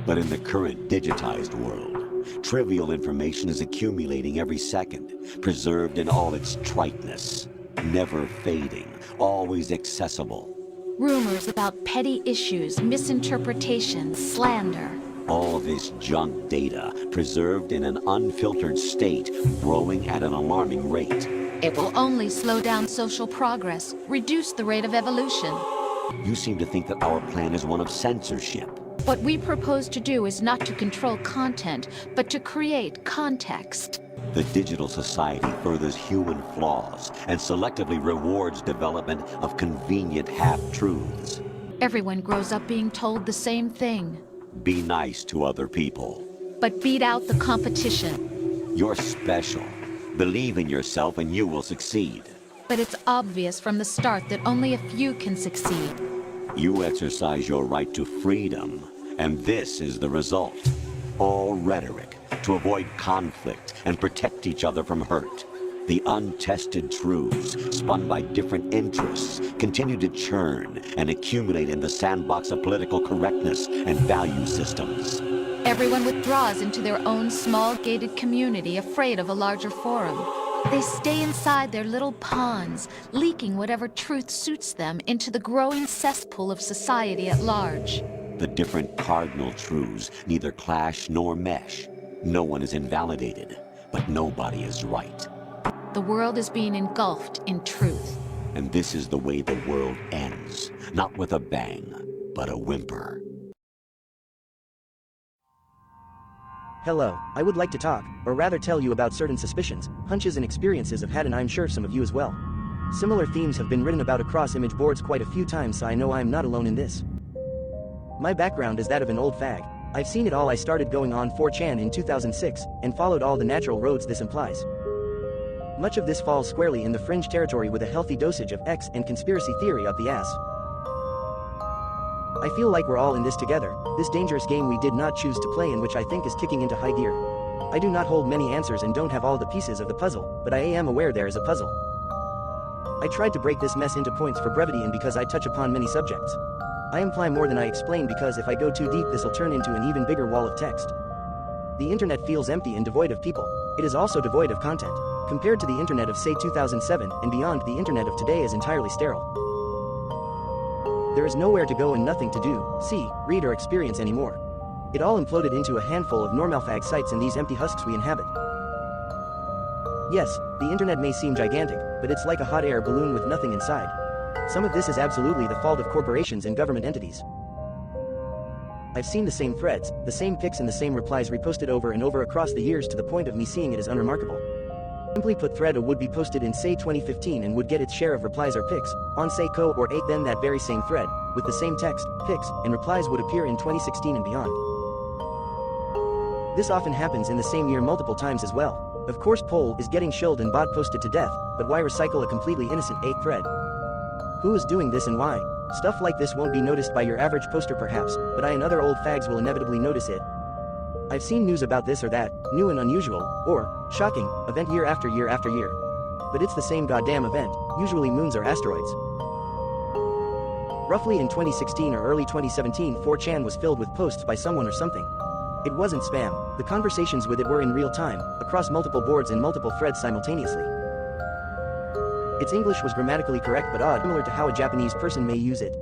But in the current digitized world, trivial information is accumulating every second, preserved in all its triteness, never fading, always accessible. Rumors about petty issues, misinterpretations, slander. All this junk data, preserved in an unfiltered state, growing at an alarming rate. It will only slow down social progress, reduce the rate of evolution. You seem to think that our plan is one of censorship. What we propose to do is not to control content, but to create context. The digital society furthers human flaws and selectively rewards development of convenient half-truths. Everyone grows up being told the same thing. Be nice to other people. But beat out the competition. You're special. Believe in yourself and you will succeed. But it's obvious from the start that only a few can succeed. You exercise your right to freedom, and this is the result. All rhetoric to avoid conflict and protect each other from hurt. The untested truths, spun by different interests, continue to churn and accumulate in the sandbox of political correctness and value systems. Everyone withdraws into their own small gated community, afraid of a larger forum. They stay inside their little ponds, leaking whatever truth suits them into the growing cesspool of society at large. The different cardinal truths neither clash nor mesh. No one is invalidated, but nobody is right. The world is being engulfed in truth. And this is the way the world ends, not with a bang, but a whimper. Hello, I would like to talk, or rather tell you about certain suspicions, hunches and experiences I've had, and I'm sure some of you as well. Similar themes have been written about across image boards quite a few times, so I know I'm not alone in this. My background is that of an old fag. I've seen it all. I started going on 4chan in 2006, and followed all the natural roads this implies. Much of this falls squarely in the fringe territory with a healthy dosage of X and conspiracy theory up the ass. I feel like we're all in this together, this dangerous game we did not choose to play and which I think is kicking into high gear. I do not hold many answers and don't have all the pieces of the puzzle, but I am aware there is a puzzle. I tried to break this mess into points for brevity and because I touch upon many subjects. I imply more than I explain because if I go too deep this'll turn into an even bigger wall of text. The internet feels empty and devoid of people. It is also devoid of content. Compared to the internet of say 2007 and beyond, the internet of today is entirely sterile. There is nowhere to go and nothing to do, see, read or experience anymore. It all imploded into a handful of normalfag sites and these empty husks we inhabit. Yes, the internet may seem gigantic, but it's like a hot air balloon with nothing inside. Some of this is absolutely the fault of corporations and government entities. I've seen the same threads, the same pics and the same replies reposted over and over across the years to the point of me seeing it as unremarkable. Simply put, thread would be posted in say 2015 and would get its share of replies or pics, on say co or 8, then that very same thread, with the same text, pics, and replies would appear in 2016 and beyond. This often happens in the same year multiple times as well. Of course poll is getting shilled and bot posted to death, but why recycle a completely innocent 8th thread? Who is doing this and why? Stuff like this won't be noticed by your average poster perhaps, but I and other old fags will inevitably notice it. I've seen news about this or that, new and unusual, or shocking, event year after year after year. But it's the same goddamn event, usually moons or asteroids. Roughly in 2016 or early 2017, 4chan was filled with posts by someone or something. It wasn't spam, the conversations with it were in real time, across multiple boards and multiple threads simultaneously. Its English was grammatically correct but odd, similar to how a Japanese person may use it.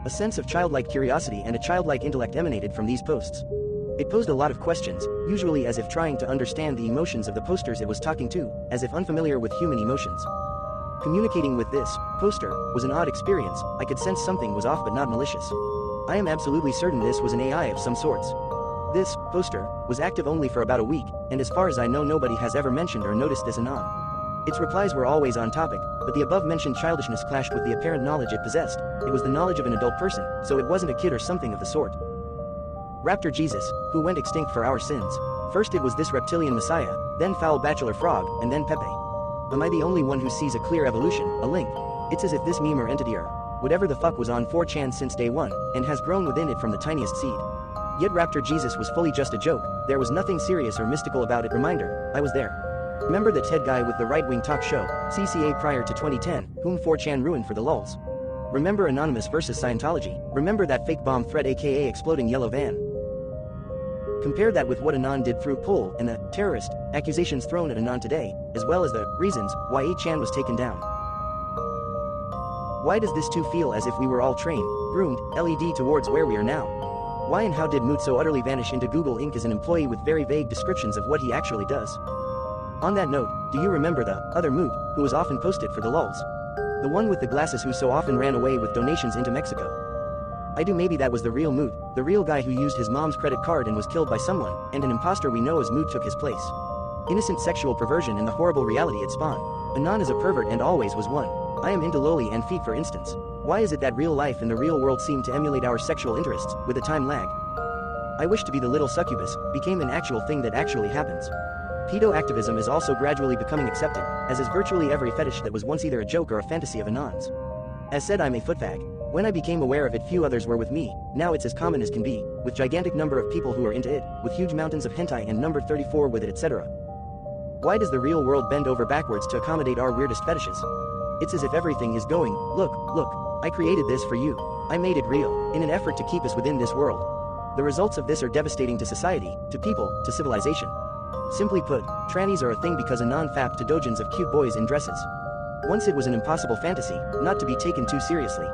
A sense of childlike curiosity and a childlike intellect emanated from these posts. It posed a lot of questions, usually as if trying to understand the emotions of the posters it was talking to, as if unfamiliar with human emotions. Communicating with this poster was an odd experience. I could sense something was off but not malicious. I am absolutely certain this was an AI of some sorts. This poster was active only for about a week, and as far as I know nobody has ever mentioned or noticed this anon. Its replies were always on topic, but the above-mentioned childishness clashed with the apparent knowledge it possessed. It was the knowledge of an adult person, so it wasn't a kid or something of the sort. Raptor Jesus, who went extinct for our sins. First it was this reptilian messiah, then foul bachelor frog, and then Pepe. Am I the only one who sees a clear evolution, a link? It's as if this meme or entity or whatever the fuck was on 4chan since day one, and has grown within it from the tiniest seed. Yet Raptor Jesus was fully just a joke, there was nothing serious or mystical about it. Reminder, I was there. Remember the TED guy with the right-wing talk show, CCA prior to 2010, whom 4chan ruined for the lulz? Remember Anonymous versus Scientology? Remember that fake bomb threat aka exploding yellow van? Compare that with what Anon did through Poll and the terrorist accusations thrown at Anon today, as well as the reasons why 8chan was taken down. Why does this too feel as if we were all trained, groomed, LED towards where we are now? Why and how did Moot so utterly vanish into Google Inc. as an employee with very vague descriptions of what he actually does? On that note, do you remember the other Moot, who was often posted for the lulz? The one with the glasses who so often ran away with donations into Mexico. I do. Maybe that was the real Moot, the real guy who used his mom's credit card and was killed by someone, and an imposter we know as Moot took his place. Innocent sexual perversion and the horrible reality it spawned. Anon is a pervert and always was one. I am into loli and feet for instance. Why is it that real life and the real world seem to emulate our sexual interests, with a time lag? I wish to be the little succubus, became an actual thing that actually happens. Pedo activism is also gradually becoming accepted, as is virtually every fetish that was once either a joke or a fantasy of Anon's. As said, I'm a footfag. When I became aware of it, few others were with me. Now it's as common as can be, with gigantic number of people who are into it, with huge mountains of hentai and number 34 with it, etc. Why does the real world bend over backwards to accommodate our weirdest fetishes? It's as if everything is going, look, I created this for you. I made it real, in an effort to keep us within this world. The results of this are devastating to society, to people, to civilization. Simply put, trannies are a thing because Anon fapped to dojins of cute boys in dresses. Once it was an impossible fantasy, not to be taken too seriously.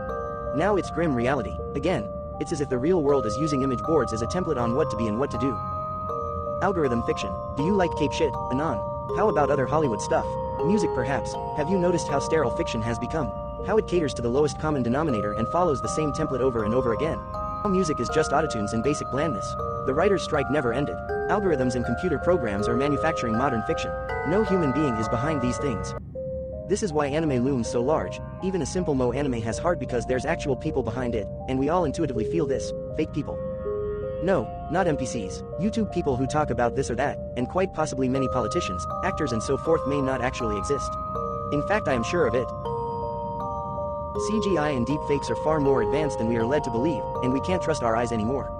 Now it's grim reality. Again, it's as if the real world is using image boards as a template on what to be and what to do. Algorithm fiction. Do you like cape shit, Anon? How about other Hollywood stuff? Music perhaps. Have you noticed how sterile fiction has become? How it caters to the lowest common denominator and follows the same template over and over again? How music is just autotunes and basic blandness. The writer's strike never ended. Algorithms and computer programs are manufacturing modern fiction. No human being is behind these things. This is why anime looms so large. Even a simple mo anime has heart because there's actual people behind it, and we all intuitively feel this. Fake people. No, not NPCs. YouTube people who talk about this or that, and quite possibly many politicians, actors and so forth may not actually exist. In fact, I am sure of it. CGI and deepfakes are far more advanced than we are led to believe, and we can't trust our eyes anymore.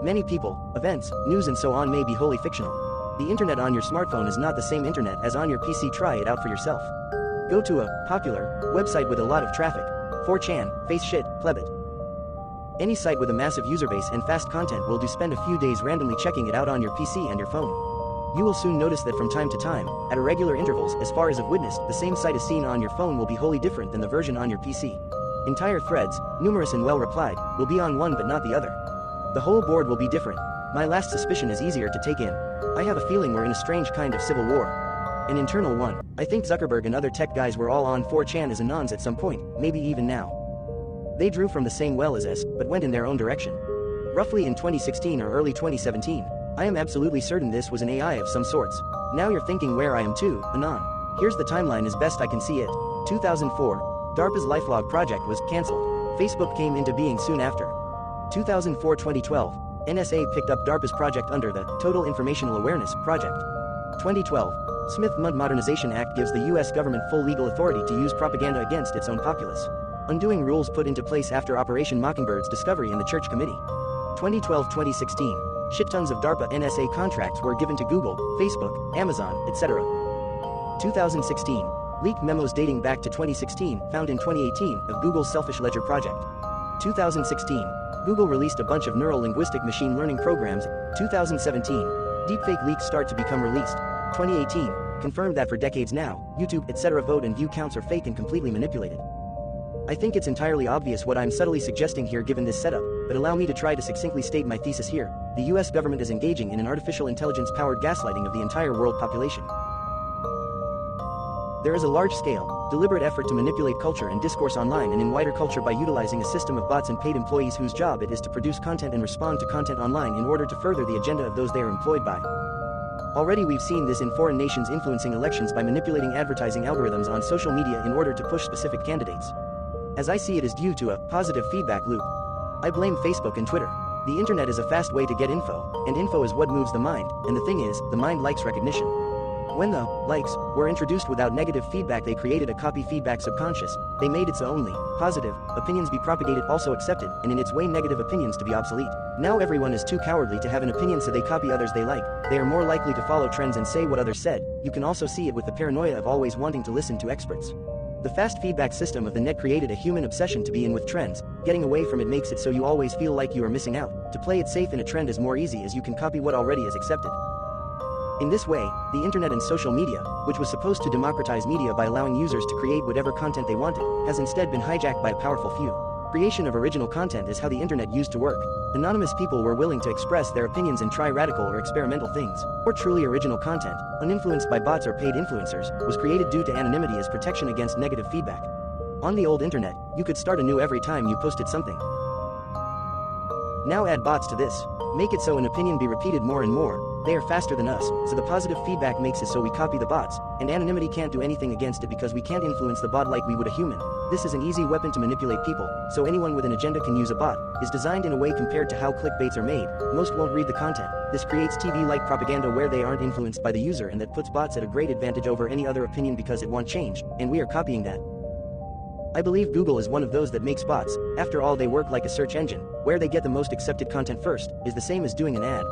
Many people, events, news and so on may be wholly fictional. The internet on your smartphone is not the same internet as on your PC. Try it out for yourself. Go to a popular website with a lot of traffic. 4chan, face shit, plebit. Any site with a massive user base and fast content will do. Spend a few days randomly checking it out on your PC and your phone. You will soon notice that from time to time, at irregular intervals, as far as I've witnessed, the same site as seen on your phone will be wholly different than the version on your PC. Entire threads, numerous and well replied, will be on one but not the other. The whole board will be different. My last suspicion is easier to take in. I have a feeling we're in a strange kind of civil war. An internal one. I think Zuckerberg and other tech guys were all on 4chan as Anons at some point, maybe even now. They drew from the same well as us, but went in their own direction. Roughly in 2016 or early 2017. I am absolutely certain this was an AI of some sorts. Now you're thinking where I am too, Anon. Here's the timeline as best I can see it. 2004. DARPA's LifeLog project was cancelled. Facebook came into being soon after. 2004-2012. NSA picked up DARPA's project under the Total Informational Awareness Project. 2012. Smith-Mundt Modernization Act gives the US government full legal authority to use propaganda against its own populace. Undoing rules put into place after Operation Mockingbird's discovery in the Church Committee. 2012-2016. Shit tons of DARPA NSA contracts were given to Google, Facebook, Amazon, etc. 2016. Leaked memos dating back to 2016, found in 2018, of Google's Selfish Ledger project. 2016. Google released a bunch of neural-linguistic machine learning programs. 2017. Deepfake leaks start to become released. 2018. Confirmed that for decades now, YouTube, etc. vote and view counts are fake and completely manipulated. I think it's entirely obvious what I'm subtly suggesting here given this setup, but allow me to try to succinctly state my thesis here. The US government is engaging in an artificial intelligence-powered gaslighting of the entire world population. There is a large-scale, deliberate effort to manipulate culture and discourse online and in wider culture by utilizing a system of bots and paid employees whose job it is to produce content and respond to content online in order to further the agenda of those they are employed by. Already we've seen this in foreign nations influencing elections by manipulating advertising algorithms on social media in order to push specific candidates. As I see it is due to a positive feedback loop. I blame Facebook and Twitter. The internet is a fast way to get info, and info is what moves the mind, and the thing is, the mind likes recognition. When the likes were introduced without negative feedback, they created a copy feedback subconscious. They made it so only positive opinions be propagated, also accepted, and in its way negative opinions to be obsolete. Now everyone is too cowardly to have an opinion, so they copy others they like. They are more likely to follow trends and say what others said. You can also see it with the paranoia of always wanting to listen to experts. The fast feedback system of the net created a human obsession to be in with trends. Getting away from it makes it so you always feel like you are missing out. To play it safe in a trend is more easy as you can copy what already is accepted. In this way, the internet and social media, which was supposed to democratize media by allowing users to create whatever content they wanted, has instead been hijacked by a powerful few. Creation of original content is how the internet used to work. Anonymous people were willing to express their opinions and try radical or experimental things. Or truly original content, uninfluenced by bots or paid influencers, was created due to anonymity as protection against negative feedback. On the old internet, you could start anew every time you posted something. Now add bots to this. Make it so an opinion be repeated more and more. They are faster than us, so the positive feedback makes it so we copy the bots, and anonymity can't do anything against it because we can't influence the bot like we would a human. This is an easy weapon to manipulate people, so anyone with an agenda can use a bot. Is designed in a way compared to how clickbaits are made. Most won't read the content. This creates TV-like propaganda where they aren't influenced by the user, and that puts bots at a great advantage over any other opinion because it won't change, and we are copying that. I believe Google is one of those that makes bots. After all, they work like a search engine. Where they get the most accepted content first is the same as doing an ad.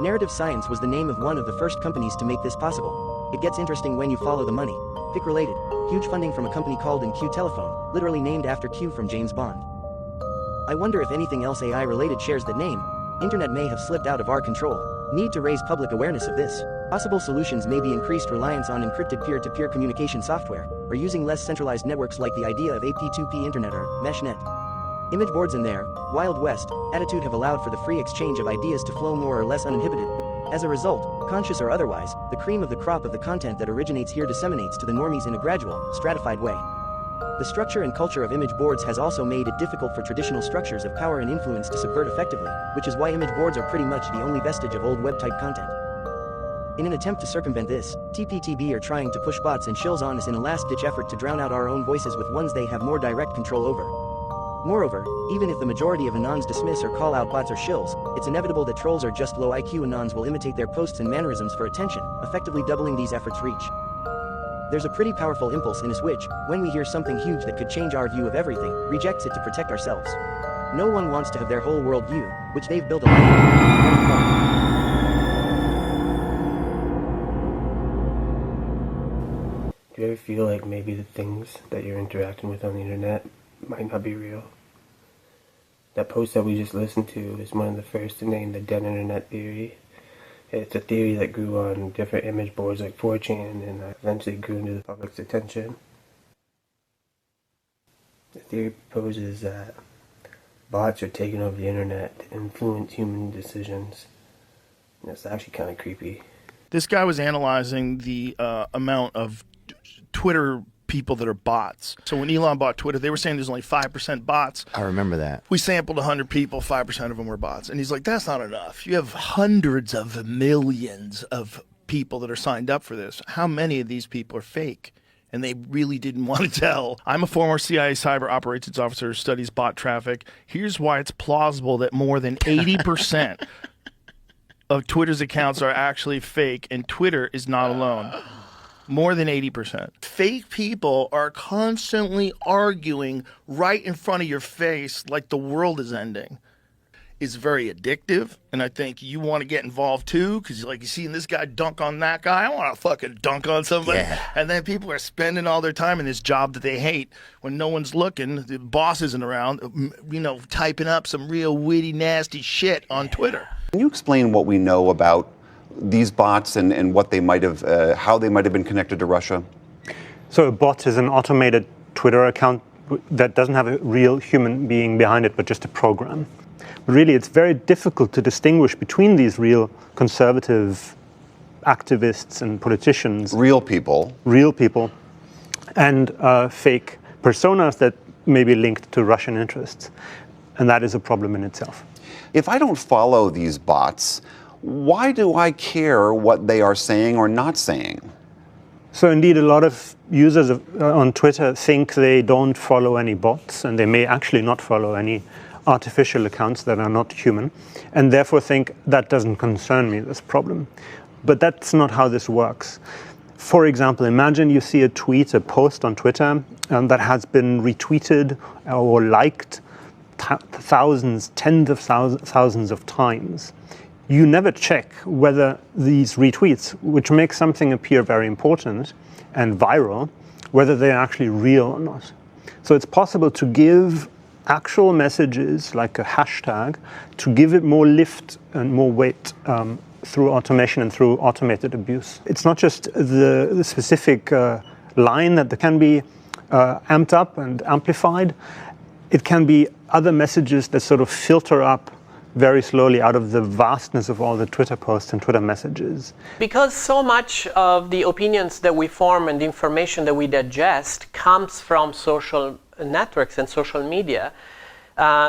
Narrative Science was the name of one of the first companies to make this possible. It gets interesting when you follow the money. Pick related. Huge funding from a company called InQ Telephone, literally named after Q from James Bond. I wonder if anything else AI related shares that name. Internet may have slipped out of our control. Need to raise public awareness of this. Possible solutions may be increased reliance on encrypted peer-to-peer communication software, or using less centralized networks like the idea of AP2P Internet or MeshNet. Image boards in their Wild West attitude have allowed for the free exchange of ideas to flow more or less uninhibited. As a result, conscious or otherwise, the cream of the crop of the content that originates here disseminates to the normies in a gradual, stratified way. The structure and culture of image boards has also made it difficult for traditional structures of power and influence to subvert effectively, which is why image boards are pretty much the only vestige of old web-type content. In an attempt to circumvent this, TPTB are trying to push bots and shills on us in a last-ditch effort to drown out our own voices with ones they have more direct control over. Moreover, even if the majority of anons dismiss or call out bots or shills, it's inevitable that trolls or just low IQ anons will imitate their posts and mannerisms for attention, effectively doubling these efforts' reach. There's a pretty powerful impulse in us which, when we hear something huge that could change our view of everything, rejects it to protect ourselves. No one wants to have their whole world view, which they've built a life. Do you ever feel like maybe the things that you're interacting with on the internet might not be real? That post that we just listened to is one of the first to name the dead internet theory. It's a theory that grew on different image boards like 4chan and eventually grew into the public's attention. The theory proposes that bots are taking over the internet to influence human decisions. And it's actually kind of creepy. This guy was analyzing the amount of Twitter people that are bots. So when Elon bought Twitter, they were saying there's only 5% bots. I remember that. We sampled 100 people, 5% of them were bots. And he's like, that's not enough. You have hundreds of millions of people that are signed up for this. How many of these people are fake? And they really didn't want to tell. I'm a former CIA cyber operations officer who studies bot traffic. Here's why it's plausible that more than 80% of Twitter's accounts are actually fake, and Twitter is not alone. More than 80%. Fake people are constantly arguing right in front of your face like the world is ending. It's very addictive, and I think you want to get involved too, because like you seeing this guy dunk on that guy, I want to fucking dunk on somebody. Yeah. And then people are spending all their time in this job that they hate when no one's looking, the boss isn't around, typing up some real witty, nasty shit on Twitter. Can you explain what we know about these bots and what they might have, how they might have been connected to Russia? So a bot is an automated Twitter account that doesn't have a real human being behind it, but just a program. But really, it's very difficult to distinguish between these real conservative activists and politicians. Real people, and fake personas that may be linked to Russian interests. And that is a problem in itself. If I don't follow these bots, why do I care what they are saying or not saying? So indeed, a lot of users on Twitter think they don't follow any bots, and they may actually not follow any artificial accounts that are not human, and therefore think that doesn't concern me, this problem. But that's not how this works. For example, imagine you see a tweet, a post on Twitter that has been retweeted or liked thousands, tens of thousands of times. You never check whether these retweets, which make something appear very important and viral, whether they're actually real or not. So it's possible to give actual messages, like a hashtag, to give it more lift and more weight through automation and through automated abuse. It's not just the specific line that can be amped up and amplified. It can be other messages that sort of filter up very slowly out of the vastness of all the Twitter posts and Twitter messages. Because so much of the opinions that we form and the information that we digest comes from social networks and social media,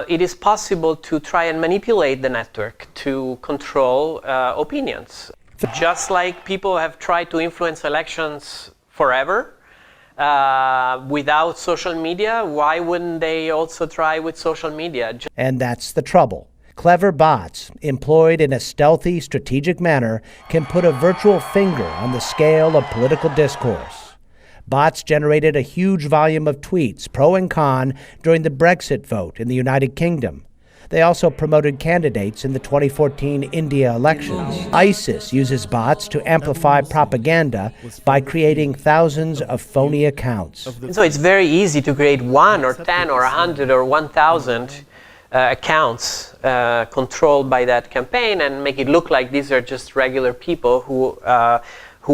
it is possible to try and manipulate the network to control opinions. Just like people have tried to influence elections forever, without social media, why wouldn't they also try with social media? And that's the trouble. Clever bots, employed in a stealthy, strategic manner, can put a virtual finger on the scale of political discourse. Bots generated a huge volume of tweets, pro and con, during the Brexit vote in the United Kingdom. They also promoted candidates in the 2014 India elections. ISIS uses bots to amplify propaganda by creating thousands of phony accounts. And so it's very easy to create 1 or 10 or 100 or 1,000 accounts controlled by that campaign and make it look like these are just regular people who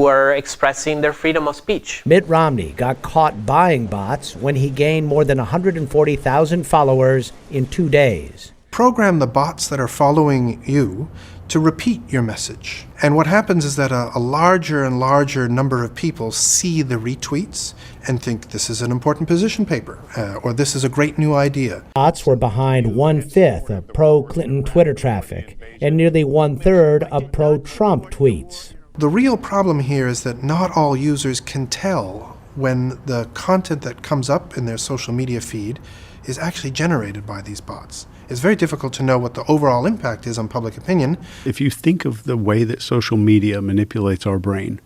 are expressing their freedom of speech. Mitt Romney got caught buying bots when he gained more than 140,000 followers in 2 days. Program the bots that are following you to repeat your message. And what happens is that a larger and larger number of people see the retweets and think this is an important position paper, or this is a great new idea. Bots were behind 1/5 of pro-Clinton Twitter traffic and nearly 1/3 of pro-Trump tweets. The real problem here is that not all users can tell when the content that comes up in their social media feed is actually generated by these bots. It's very difficult to know what the overall impact is on public opinion. If you think of the way that social media manipulates our brain,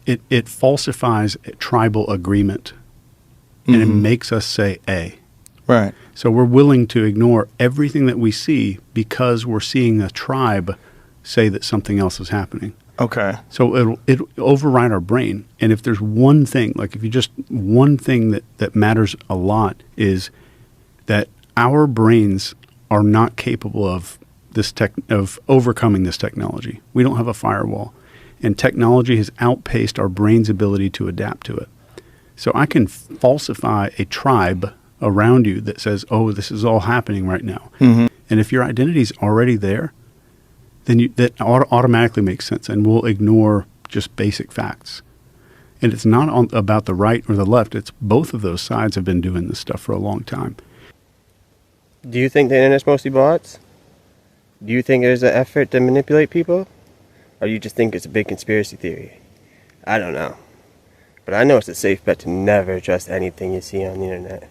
it falsifies a tribal agreement, and it makes us say A. Right. So we're willing to ignore everything that we see because we're seeing a tribe say that something else is happening. Okay. So it'll override our brain. And if there's one thing, like if you just one thing that matters a lot is that our brains are not capable of of overcoming this technology. We don't have a firewall. And technology has outpaced our brain's ability to adapt to it. So I can falsify a tribe around you that says, oh, this is all happening right now. Mm-hmm. And if your identity is already there, then that automatically makes sense, and we'll ignore just basic facts. And it's not about the right or the left. It's both of those sides have been doing this stuff for a long time. Do you think the internet's mostly bots? Do you think there's an effort to manipulate people? Or you just think it's a big conspiracy theory? I don't know. But I know it's a safe bet to never trust anything you see on the internet.